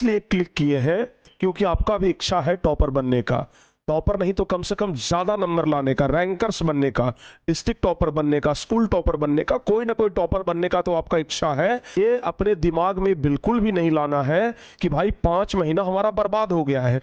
इसलिए क्लिक किए हैं क्योंकि आपका भी इच्छा है टॉपर बनने का। टॉपर नहीं तो कम से कम ज्यादा नंबर लाने का, रैंकर्स बनने का, डिस्ट्रिक्ट टॉपर बनने का, स्कूल टॉपर बनने का, कोई ना कोई टॉपर बनने का तो आपका इच्छा है। ये अपने दिमाग में बिल्कुल भी नहीं लाना है कि भाई 5 महीना हमारा बर्बाद हो गया है।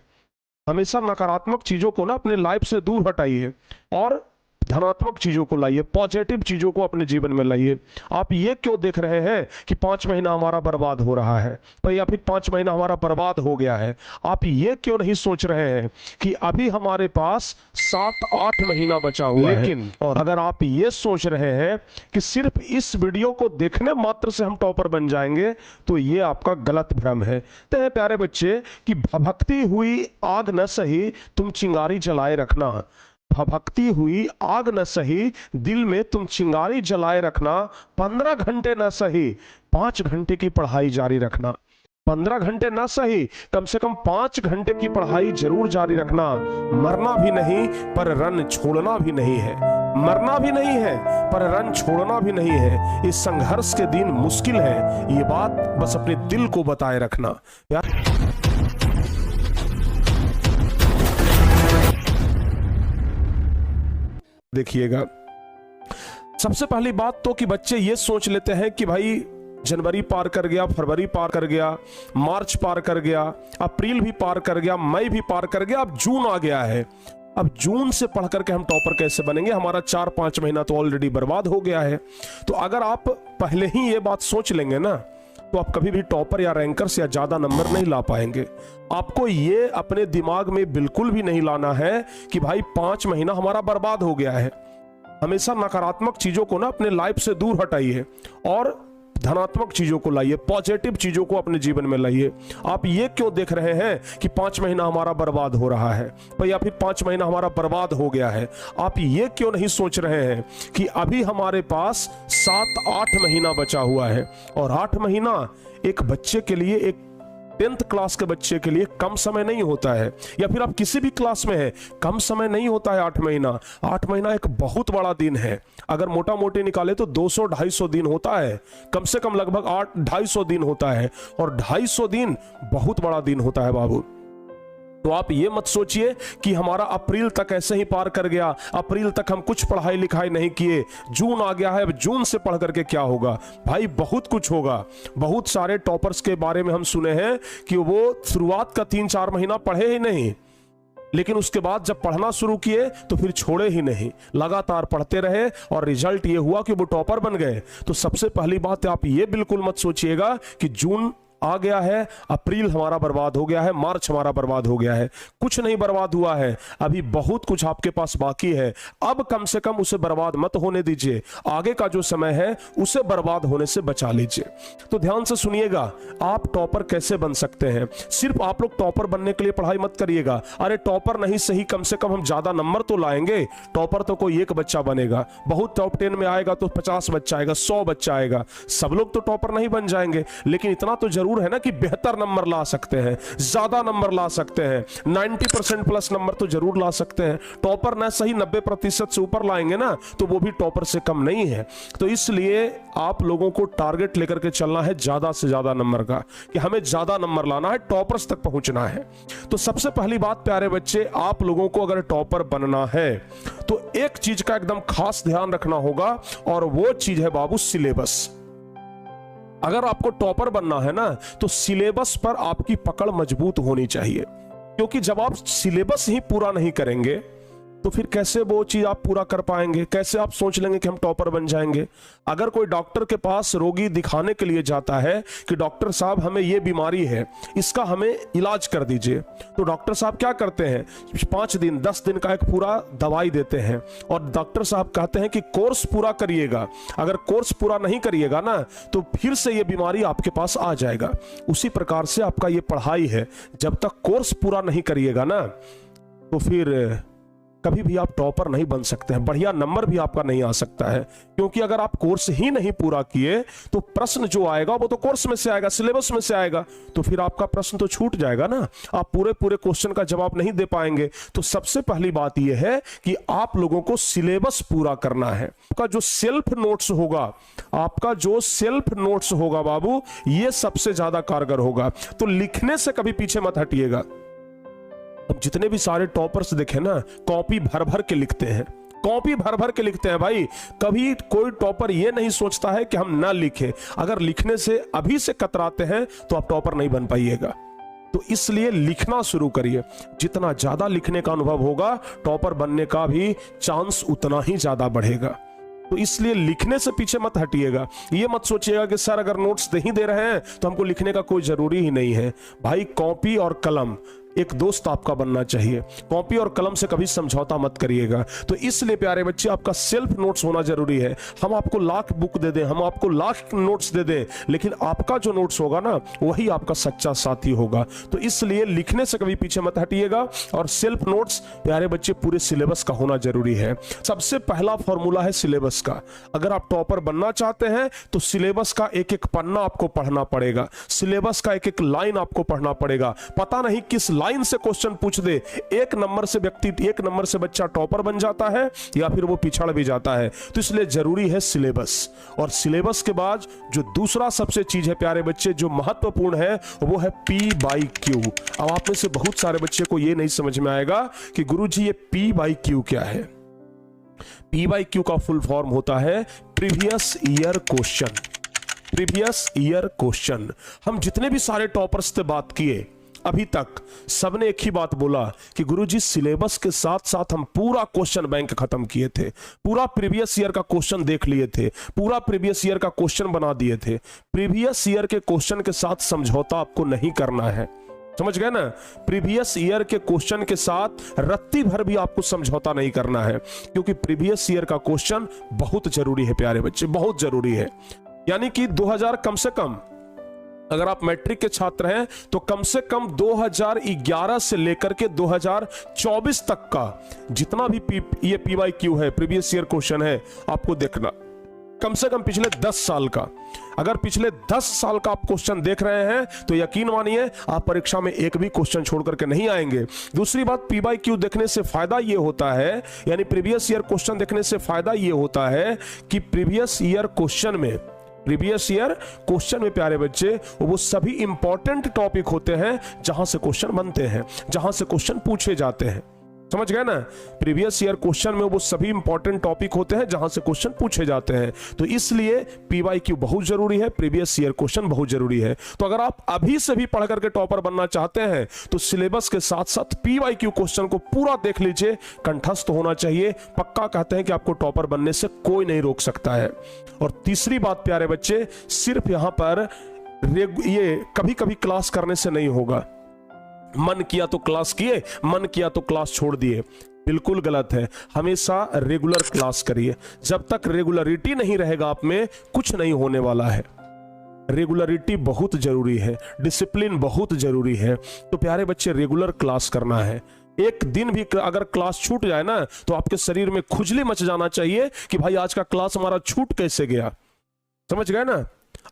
हमेशा नकारात्मक चीजों को ना अपने लाइफ से दूर हटाइए और धनात्मक चीजों को लाइए, पॉजिटिव चीजों को अपने जीवन में लाइए। आप ये क्यों देख रहे हैं कि 5 महीना हमारा बर्बाद हो रहा है तो या फिर 5 महीना हमारा बर्बाद हो गया है? आप ये क्यों नहीं सोच रहे हैं कि अभी हमारे पास 7-8 महीना बचा हुआ है? लेकिन और अगर आप ये सोच रहे हैं कि सिर्फ इस वीडियो को देखने मात्र से हम टॉपर बन जाएंगे तो ये आपका गलत भ्रम है। तो है प्यारे बच्चे कि भभकती हुई आग न सही तुम चिंगारी जलाए रखना, भभकती हुई आग न सही दिल में तुम चिंगारी जलाए रखना, 15 घंटे न सही 5 घंटे की पढ़ाई जारी रखना। 15 घंटे ना सही कम से कम 5 घंटे की पढ़ाई जरूर जारी रखना। मरना भी नहीं पर रन छोड़ना भी नहीं है, मरना भी नहीं है पर रन छोड़ना भी नहीं है। इस संघर्ष के दिन मुश्किल है, ये बात बस अपने दिल को बताए रखना। देखिएगा, सबसे पहली बात तो कि बच्चे ये सोच लेते हैं कि भाई जनवरी पार कर गया, फरवरी पार कर गया, मार्च पार कर गया, अप्रैल भी पार कर गया, मई भी पार कर गया, अब जून आ गया है। अब जून से पढ़ करके हम टॉपर कैसे बनेंगे? हमारा 4-5 महीना तो ऑलरेडी बर्बाद हो गया है। तो अगर आप पहले ही ये बात सोच लेंगे ना तो आप कभी भी टॉपर या रैंकर्स या ज्यादा नंबर नहीं ला पाएंगे। आपको ये अपने दिमाग में बिल्कुल भी नहीं लाना है कि भाई 5 महीना हमारा बर्बाद हो गया है। हमेशा नकारात्मक चीजों को ना अपने लाइफ से दूर हटाइए और धनात्मक चीजों को लाइए, पॉजिटिव चीजों को अपने जीवन में लाइए। आप ये क्यों देख रहे हैं कि 5 महीना हमारा बर्बाद हो रहा है या फिर 5 महीना हमारा बर्बाद हो गया है? आप ये क्यों नहीं सोच रहे हैं कि अभी हमारे पास 7-8 महीना बचा हुआ है और 8 महीना एक बच्चे के लिए, एक 10th क्लास के बच्चे के लिए कम समय नहीं होता है, या फिर आप किसी भी क्लास में हैं कम समय नहीं होता है 8 महीना। 8 महीना एक बहुत बड़ा दिन है। अगर मोटा मोटी निकाले तो 200-250 दिन होता है, कम से कम लगभग 250 दिन होता है और 250 दिन बहुत बड़ा दिन होता है बाबू। तो आप ये मत सोचिए कि हमारा अप्रैल तक ऐसे ही पार कर गया, अप्रैल तक हम कुछ पढ़ाई लिखाई नहीं किए, जून आ गया है, अब जून से पढ़ करके क्या होगा? भाई बहुत कुछ होगा। बहुत सारे टॉपर्स के बारे में हम सुने हैं कि वो शुरुआत का 3-4 महीना पढ़े ही नहीं, लेकिन उसके बाद जब पढ़ना शुरू किए तो फिर छोड़े ही नहीं, लगातार पढ़ते रहे और रिजल्ट ये हुआ कि वो टॉपर बन गए। तो सबसे पहली बात आप ये बिल्कुल मत सोचिएगा कि जून आ गया है, अप्रैल हमारा बर्बाद हो गया है, मार्च हमारा बर्बाद हो गया है। कुछ नहीं बर्बाद हुआ है, अभी बहुत कुछ आपके पास बाकी है। अब कम से कम उसे बर्बाद मत होने दीजिए, आगे का जो समय है उसे बर्बाद होने से बचा लीजिए। तो ध्यान से सुनिएगा, आप टॉपर कैसे बन सकते हैं। सिर्फ आप लोग टॉपर बनने के लिए पढ़ाई मत करिएगा। अरे टॉपर नहीं सही कम से कम हम ज्यादा नंबर तो लाएंगे। टॉपर तो कोई एक बच्चा बनेगा, बहुत टॉप 10 में आएगा तो 50 बच्चा आएगा, 100 बच्चा आएगा। सब लोग तो टॉपर नहीं बन जाएंगे, लेकिन इतना तो जरूर है ना कि बेहतर नंबर ला सकते हैं, ज्यादा नंबर ला सकते हैं, 90% प्लस नंबर तो जरूर ला सकते हैं। टॉपर ना सही 90% से ऊपर लाएंगे ना तो वो भी टॉपर से कम नहीं है। तो इसलिए आप लोगों को टारगेट लेकर के चलना है ज्यादा से ज्यादा नंबर का, कि हमें ज्यादा नंबर लाना है, टॉपर्स तक पहुंचना है। तो सबसे पहली बात प्यारे बच्चे, आप लोगों को अगर टॉपर बनना है तो एक चीज का एकदम खास ध्यान रखना होगा और वो चीज है बाबू सिलेबस। अगर आपको टॉपर बनना है ना तो सिलेबस पर आपकी पकड़ मजबूत होनी चाहिए, क्योंकि जब आप सिलेबस ही पूरा नहीं करेंगे तो फिर कैसे वो चीज आप पूरा कर पाएंगे? कैसे आप सोच लेंगे कि हम टॉपर बन जाएंगे? अगर कोई डॉक्टर के पास रोगी दिखाने के लिए जाता है कि डॉक्टर साहब हमें ये बीमारी है, इसका हमें इलाज कर दीजिए, तो डॉक्टर साहब क्या करते हैं? 5 दिन 10 दिन का एक पूरा दवाई देते हैं और डॉक्टर साहब कहते हैं कि कोर्स पूरा करिएगा। अगर कोर्स पूरा नहीं करिएगा ना तो फिर से ये बीमारी आपके पास आ जाएगा। उसी प्रकार से आपका ये पढ़ाई है, जब तक कोर्स पूरा नहीं करिएगा ना तो फिर कभी भी आप टॉपर नहीं बन सकते हैं, बढ़िया नंबर भी आपका नहीं आ सकता है, क्योंकि अगर आप कोर्स ही नहीं पूरा किए तो प्रश्न जो आएगा वो तो कोर्स में से आएगा, सिलेबस में से आएगा, तो फिर आपका प्रश्न तो छूट जाएगा ना, आप पूरे पूरे क्वेश्चन का जवाब नहीं दे पाएंगे। तो सबसे पहली बात यह है कि आप लोगों को सिलेबस पूरा करना है। आपका जो सेल्फ नोट्स होगा, आपका जो सेल्फ नोट्स होगा बाबू, ये सबसे ज्यादा कारगर होगा। तो लिखने से कभी पीछे मत हटिएगा। अब जितने भी सारे टॉपर्स देखे ना, कॉपी भर भर के लिखते हैं, कॉपी भर भर के लिखते हैं भाई। कभी कोई टॉपर ये नहीं सोचता है कि हम ना लिखें। अगर लिखने से अभी से कतराते हैं तो आप टॉपर नहीं बन पाइएगा। तो इसलिए लिखना शुरू करिए। जितना ज्यादा लिखने का अनुभव होगा, टॉपर बनने का भी चांस उतना ही ज्यादा बढ़ेगा। तो इसलिए लिखने से पीछे मत हटिएगा। ये मत सोचिएगा कि सर अगर नोट्स नहीं दे रहे हैं तो हमको लिखने का कोई जरूरी ही नहीं है। भाई कॉपी और कलम एक दोस्त आपका बनना चाहिए, कॉपी और कलम से कभी समझौता मत करिएगा। तो इसलिए प्यारे बच्चे, आपका सेल्फ नोट्स होना जरूरी है। हम आपको लाख बुक दे दें, हम आपको लाख नोट्स दे दें, लेकिन आपका जो नोट्स होगा ना, वही आपका सच्चा साथी होगा। तो इसलिए लिखने से कभी पीछे मत हटिएगा। और सेल्फ नोट्स प्यारे बच्चे पूरे सिलेबस का होना जरूरी है। सबसे पहला फॉर्मूला है सिलेबस का। अगर आप टॉपर बनना चाहते हैं तो सिलेबस का एक एक पन्ना आपको पढ़ना पड़ेगा, सिलेबस का एक एक लाइन आपको पढ़ना पड़ेगा। पता नहीं किस लाइन से क्वेश्चन पूछ दे, एक नंबर से व्यक्ति, एक नंबर से बच्चा टॉपर बन जाता है या फिर वो पिछड़ भी जाता है। तो इसलिए जरूरी है सिलेबस। और सिलेबस के बाद जो दूसरा सबसे चीज है प्यारे बच्चे, जो महत्वपूर्ण है, वो है P/Q। अब आप में से बहुत सारे बच्चे को ये नहीं समझ में आएगा कि गुरुजी ये P/Q क्या है। P/Q का फुल फॉर्म होता है previous year question. Previous year question. हम जितने भी सारे टॉपर्स से बात किए अभी तक, सबने एक ही बात बोला कि गुरुजी सिलेबस के साथ साथ हम पूरा क्वेश्चन बैंक खत्म किए थे, पूरा प्रीवियस ईयर का क्वेश्चन देख लिए थे, पूरा प्रीवियस ईयर का क्वेश्चन बना दिए थे। प्रीवियस ईयर के क्वेश्चन के साथ समझौता आपको नहीं करना है, समझ गए ना। प्रीवियस ईयर के क्वेश्चन के साथ रत्ती भर भी आपको समझौता नहीं करना है, क्योंकि प्रीवियस ईयर का क्वेश्चन बहुत जरूरी है प्यारे बच्चे, बहुत जरूरी है। यानी कि 2000 कम से कम, अगर आप मैट्रिक के छात्र हैं तो कम से कम 2011 से लेकर के 2024 तक का जितना भी ये P/Q है, प्रीवियस ईयर क्वेश्चन है, आपको देखना। कम से कम पिछले 10 साल का। अगर पिछले 10 साल का आप क्वेश्चन देख रहे हैं तो यकीन मानिए आप परीक्षा में एक भी क्वेश्चन छोड़ करके नहीं आएंगे। दूसरी बात, P/Q देखने से फायदा ये होता है, यानी प्रीवियस ईयर क्वेश्चन देखने से फायदा ये होता है कि प्रीवियस ईयर क्वेश्चन में प्यारे बच्चे वो सभी इंपॉर्टेंट टॉपिक होते हैं जहां से क्वेश्चन बनते हैं, जहां से क्वेश्चन पूछे जाते हैं। समझ गए ना। प्रीवियस ईयर क्वेश्चन में वो सभी इंपॉर्टेंट टॉपिक होते हैं जहां से क्वेश्चन पूछे जाते हैं। तो इसलिए P/Q बहुत जरूरी है, प्रीवियस ईयर क्वेश्चन बहुत जरूरी है। तो अगर आप अभी से भी पढ़ करके टॉपर बनना चाहते हैं तो सिलेबस के साथ साथ P/Q क्वेश्चन को पूरा देख लीजिए, कंठस्थ होना चाहिए। पक्का कहते हैं कि आपको टॉपर बनने से कोई नहीं रोक सकता है। और तीसरी बात प्यारे बच्चे, सिर्फ यहां पर ये कभी कभी क्लास करने से नहीं होगा। मन किया तो क्लास किए, मन किया तो क्लास छोड़ दिए, बिल्कुल गलत है। हमेशा रेगुलर क्लास करिए। जब तक रेगुलरिटी नहीं रहेगा आप में, कुछ नहीं होने वाला है। रेगुलरिटी बहुत जरूरी है, डिसिप्लिन बहुत जरूरी है। तो प्यारे बच्चे, रेगुलर क्लास करना है। एक दिन भी अगर क्लास छूट जाए ना तो आपके शरीर में खुजली मच जाना चाहिए कि भाई आज का क्लास हमारा छूट कैसे गया। समझ गए ना।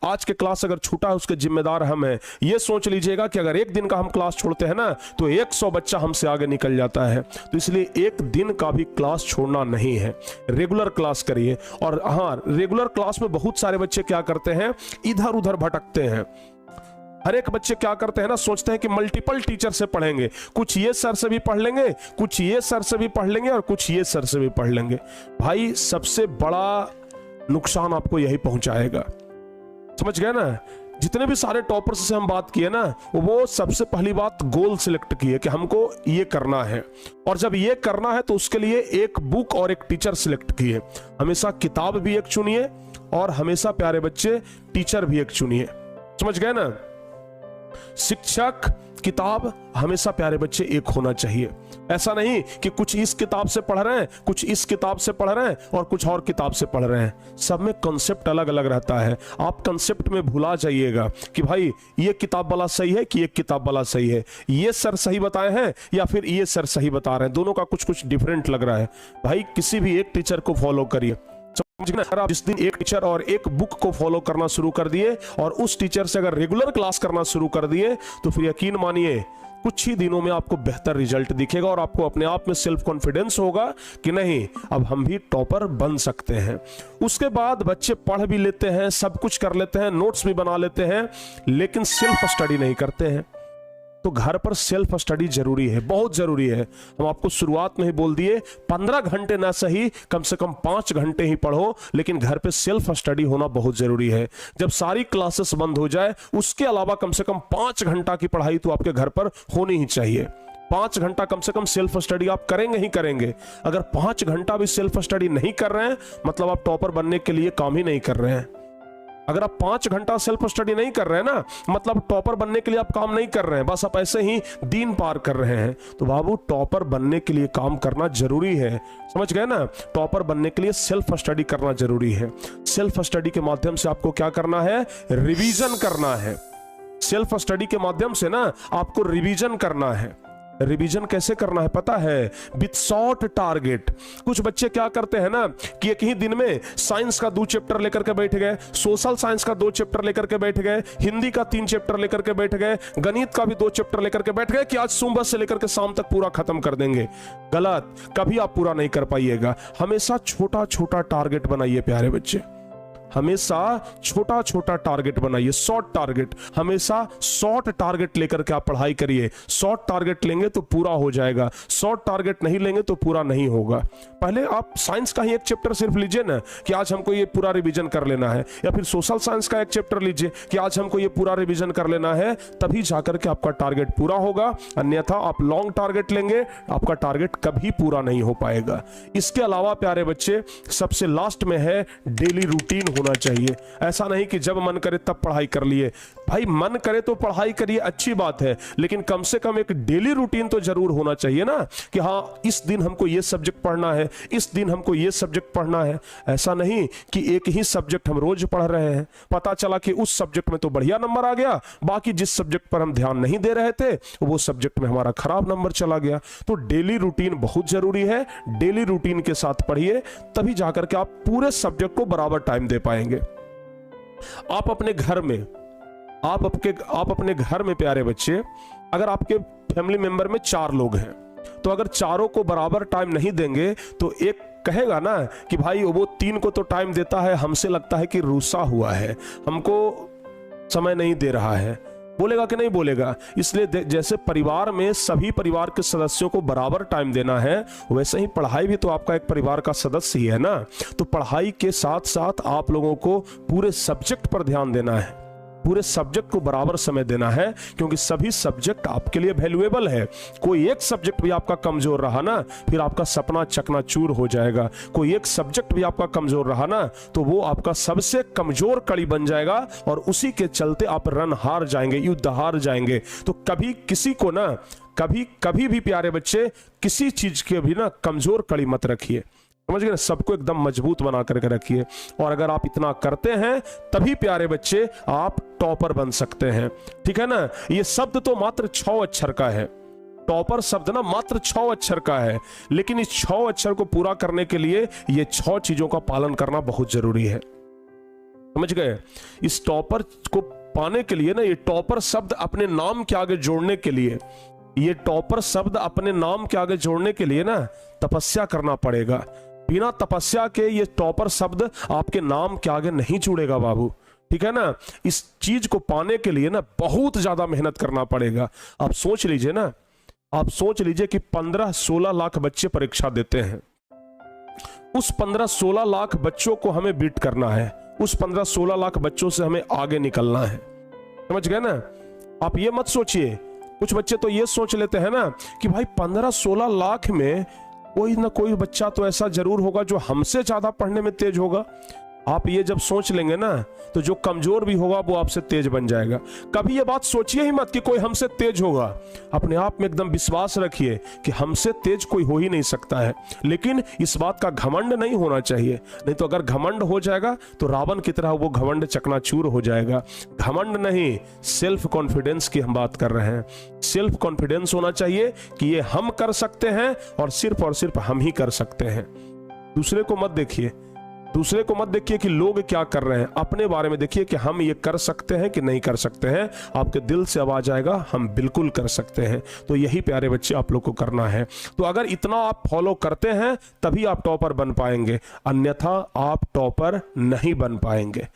आज के क्लास अगर छूटा है उसके जिम्मेदार हम हैं। ये सोच लीजिएगा कि अगर एक दिन का हम क्लास छोड़ते हैं ना तो 100 बच्चा हमसे आगे निकल जाता है। तो इसलिए एक दिन का भी क्लास छोड़ना नहीं है, रेगुलर क्लास करिए। और हाँ, रेगुलर क्लास में बहुत सारे बच्चे क्या करते हैं, इधर उधर भटकते हैं। हर एक बच्चे क्या करते हैं ना, सोचते हैं कि मल्टीपल टीचर से पढ़ेंगे, कुछ ये सर से भी पढ़ लेंगे, कुछ ये सर से भी पढ़ लेंगे और कुछ ये सर से भी पढ़ लेंगे। भाई सबसे बड़ा नुकसान आपको यही पहुंचाएगा। समझ गए ना। जितने भी सारे टॉपर्स से हम बात किए ना, वो सबसे पहली बात गोल सिलेक्ट किए कि हमको ये करना है, और जब ये करना है तो उसके लिए एक बुक और एक टीचर सिलेक्ट किए। हमेशा किताब भी एक चुनिए और हमेशा प्यारे बच्चे टीचर भी एक चुनिए। समझ गए ना। शिक्षक, किताब हमेशा प्यारे बच्चे एक होना चाहिए। ऐसा नहीं कि कुछ इस किताब से पढ़ रहे हैं, कुछ इस किताब से पढ़ रहे हैं और कुछ और किताब से पढ़ रहे हैं। सब में कॉन्सेप्ट अलग अलग रहता है। आप कॉन्सेप्ट में भुला जाइएगा कि भाई ये किताब वाला सही है कि ये किताब वाला सही है, ये सर सही बताए हैं या फिर ये सर सही बता रहे हैं, दोनों का कुछ कुछ डिफरेंट लग रहा है। भाई किसी भी एक टीचर को फॉलो करिए। अगर आप जिस दिन एक टीचर और एक बुक को फॉलो करना शुरू कर दिए और उस टीचर से अगर रेगुलर क्लास करना शुरू कर दिए तो फिर यकीन मानिए कुछ ही दिनों में आपको बेहतर रिजल्ट दिखेगा और आपको अपने आप में सेल्फ कॉन्फिडेंस होगा कि नहीं, अब हम भी टॉपर बन सकते हैं। उसके बाद बच्चे पढ़ भी लेते हैं, सब कुछ कर लेते हैं, नोट्स भी बना लेते हैं, लेकिन सेल्फ स्टडी नहीं करते हैं। तो घर पर सेल्फ स्टडी जरूरी है, बहुत जरूरी है। हम आपको शुरुआत में ही बोल दिए 15 घंटे ना सही, कम से कम 5 घंटे ही पढ़ो, लेकिन घर पे सेल्फ स्टडी होना बहुत जरूरी है। जब सारी क्लासेस बंद हो जाए उसके अलावा कम से कम 5 घंटा की पढ़ाई तो आपके घर पर होनी ही चाहिए। 5 घंटा कम से कम सेल्फ स्टडी आप करेंगे ही करेंगे। अगर 5 घंटा भी सेल्फ स्टडी नहीं कर रहे हैं मतलब आप टॉपर बनने के लिए काम ही नहीं कर रहे हैं। अगर आप 5 घंटा सेल्फ स्टडी नहीं कर रहे हैं ना, मतलब टॉपर बनने के लिए आप काम नहीं कर रहे हैं, बस आप ऐसे ही दिन पार कर रहे हैं। तो बाबू टॉपर बनने के लिए काम करना जरूरी है, समझ गए ना। टॉपर बनने के लिए सेल्फ स्टडी करना जरूरी है। सेल्फ स्टडी के माध्यम से आपको क्या करना है, रिवीजन करना है। सेल्फ स्टडी के माध्यम से ना आपको रिवीजन करना है। रिवीजन कैसे करना है पता है, विथ शॉर्ट टारगेट। कुछ बच्चे क्या करते हैं ना कि एक ही दिन में साइंस का 2 चैप्टर लेकर के बैठ गए, सोशल साइंस का 2 चैप्टर लेकर के बैठ गए, हिंदी का 3 चैप्टर लेकर के बैठ गए, गणित का भी 2 चैप्टर लेकर के बैठ गए कि आज सुबह से लेकर के शाम तक पूरा खत्म कर देंगे। गलत, कभी आप पूरा नहीं कर पाइएगा। हमेशा छोटा छोटा टारगेट बनाइए प्यारे बच्चे, हमेशा छोटा छोटा टारगेट बनाइए, शॉर्ट टारगेट। हमेशा शॉर्ट टारगेट लेकर के आप पढ़ाई करिए। शॉर्ट टारगेट लेंगे तो पूरा हो जाएगा, शॉर्ट टारगेट नहीं लेंगे तो पूरा नहीं होगा। पहले आप साइंस का ही एक चैप्टर सिर्फ लीजिए ना कि आज हमको ये पूरा रिवीजन कर लेना है, या फिर सोशल साइंस का एक चैप्टर लीजिए कि आज हमको ये पूरा रिवीजन कर लेना है, तभी जाकर के आपका टारगेट पूरा होगा। अन्यथा आप लॉन्ग टारगेट लेंगे, आपका टारगेट कभी पूरा नहीं हो पाएगा। इसके अलावा प्यारे बच्चे सबसे लास्ट में है डेली रूटीन होना चाहिए। ऐसा नहीं कि जब मन करे तब पढ़ाई कर लिए। भाई मन करे तो पढ़ाई करिए, अच्छी बात है, लेकिन कम से कम एक डेली रूटीन तो जरूर होना चाहिए ना कि हाँ इस दिन हमको ये सब्जेक्ट पढ़ना है, इस दिन हमको ये सब्जेक्ट पढ़ना है। ऐसा नहीं कि एक ही सब्जेक्ट हम रोज पढ़ रहे हैं, पता चला कि उस सब्जेक्ट में तो बढ़िया नंबर आ गया, बाकी जिस सब्जेक्ट पर हम ध्यान नहीं दे रहे थे वो सब्जेक्ट में हमारा खराब नंबर चला गया। तो डेली रूटीन बहुत जरूरी है। डेली रूटीन के साथ पढ़िए, तभी जाकर के आप पूरे सब्जेक्ट को बराबर टाइम दे पाएंगे। आप अपने घर में प्यारे बच्चे, अगर आपके फैमिली मेंबर में 4 लोग हैं तो अगर चारों को बराबर टाइम नहीं देंगे तो एक कहेगा ना कि भाई वो 3 को तो टाइम देता है, हमसे लगता है कि रूसा हुआ है, हमको समय नहीं दे रहा है। बोलेगा कि नहीं बोलेगा? इसलिए जैसे परिवार में सभी परिवार के सदस्यों को बराबर टाइम देना है, वैसे ही पढ़ाई भी तो आपका एक परिवार का सदस्य ही है ना। तो पढ़ाई के साथ साथ आप लोगों को पूरे सब्जेक्ट पर ध्यान देना है, पूरे सब्जेक्ट को बराबर समय देना है, क्योंकि सभी सब्जेक्ट आपके लिए वैल्यूएबल है। कोई एक सब्जेक्ट भी आपका कमजोर रहा ना, फिर आपका सपना चकनाचूर हो जाएगा। कोई एक सब्जेक्ट भी आपका कमजोर रहा ना तो वो आपका सबसे कमजोर कड़ी बन जाएगा और उसी के चलते आप रन हार जाएंगे, युद्ध हार जाएंगे। तो कभी किसी को ना कभी भी प्यारे बच्चे किसी चीज के भी ना कमजोर कड़ी मत रखिए, समझ गए? सबको एकदम मजबूत बना करके रखिए। और अगर आप इतना करते हैं तभी प्यारे बच्चे आप टॉपर बन सकते हैं, ठीक है ना। ये शब्द तो मात्र 6 अक्षर का है, टॉपर शब्द ना मात्र 6 अक्षर का है, लेकिन इस 6 अक्षर को पूरा करने के लिए ये 6 चीजों का पालन करना बहुत जरूरी है, समझ गए? इस टॉपर को पाने के लिए ना, ये टॉपर शब्द अपने नाम के आगे जोड़ने के लिए, ये टॉपर शब्द अपने नाम के आगे जोड़ने के लिए ना तपस्या करना पड़ेगा। बिना तपस्या के ये टॉपर शब्द आपके नाम के आगे नहीं जुड़ेगा बाबू, ठीक है ना। इस चीज को पाने के लिए ना बहुत ज्यादा मेहनत करना पड़ेगा। आप सोच लीजिए ना, आप सोच लीजिए कि 15-16 लाख बच्चे परीक्षा देते हैं, उस 15-16 लाख बच्चों को हमें बीट करना है, उस 15-16 लाख बच्चों से हमें आगे निकलना है, समझ गए ना। आप ये मत सोचिए, कुछ बच्चे तो ये सोच लेते हैं ना कि भाई 15-16 लाख में कोई ना कोई बच्चा तो ऐसा जरूर होगा जो हमसे ज्यादा पढ़ने में तेज होगा। आप ये जब सोच लेंगे ना, तो जो कमजोर भी होगा वो आपसे तेज बन जाएगा। कभी ये बात सोचिए ही मत कि कोई हमसे तेज होगा। अपने आप में एकदम विश्वास रखिए कि हमसे तेज कोई हो ही नहीं सकता है। लेकिन इस बात का घमंड नहीं होना चाहिए, नहीं तो अगर घमंड हो जाएगा तो रावण की तरह वो घमंड चकनाचूर हो जाएगा। घमंड नहीं, सेल्फ कॉन्फिडेंस की हम बात कर रहे हैं। सेल्फ कॉन्फिडेंस होना चाहिए कि ये हम कर सकते हैं और सिर्फ हम ही कर सकते हैं। दूसरे को मत देखिए, दूसरे को मत देखिए कि लोग क्या कर रहे हैं, अपने बारे में देखिए कि हम ये कर सकते हैं कि नहीं कर सकते हैं। आपके दिल से आवाज आएगा हम बिल्कुल कर सकते हैं। तो यही प्यारे बच्चे आप लोग को करना है। तो अगर इतना आप फॉलो करते हैं तभी आप टॉपर बन पाएंगे, अन्यथा आप टॉपर नहीं बन पाएंगे।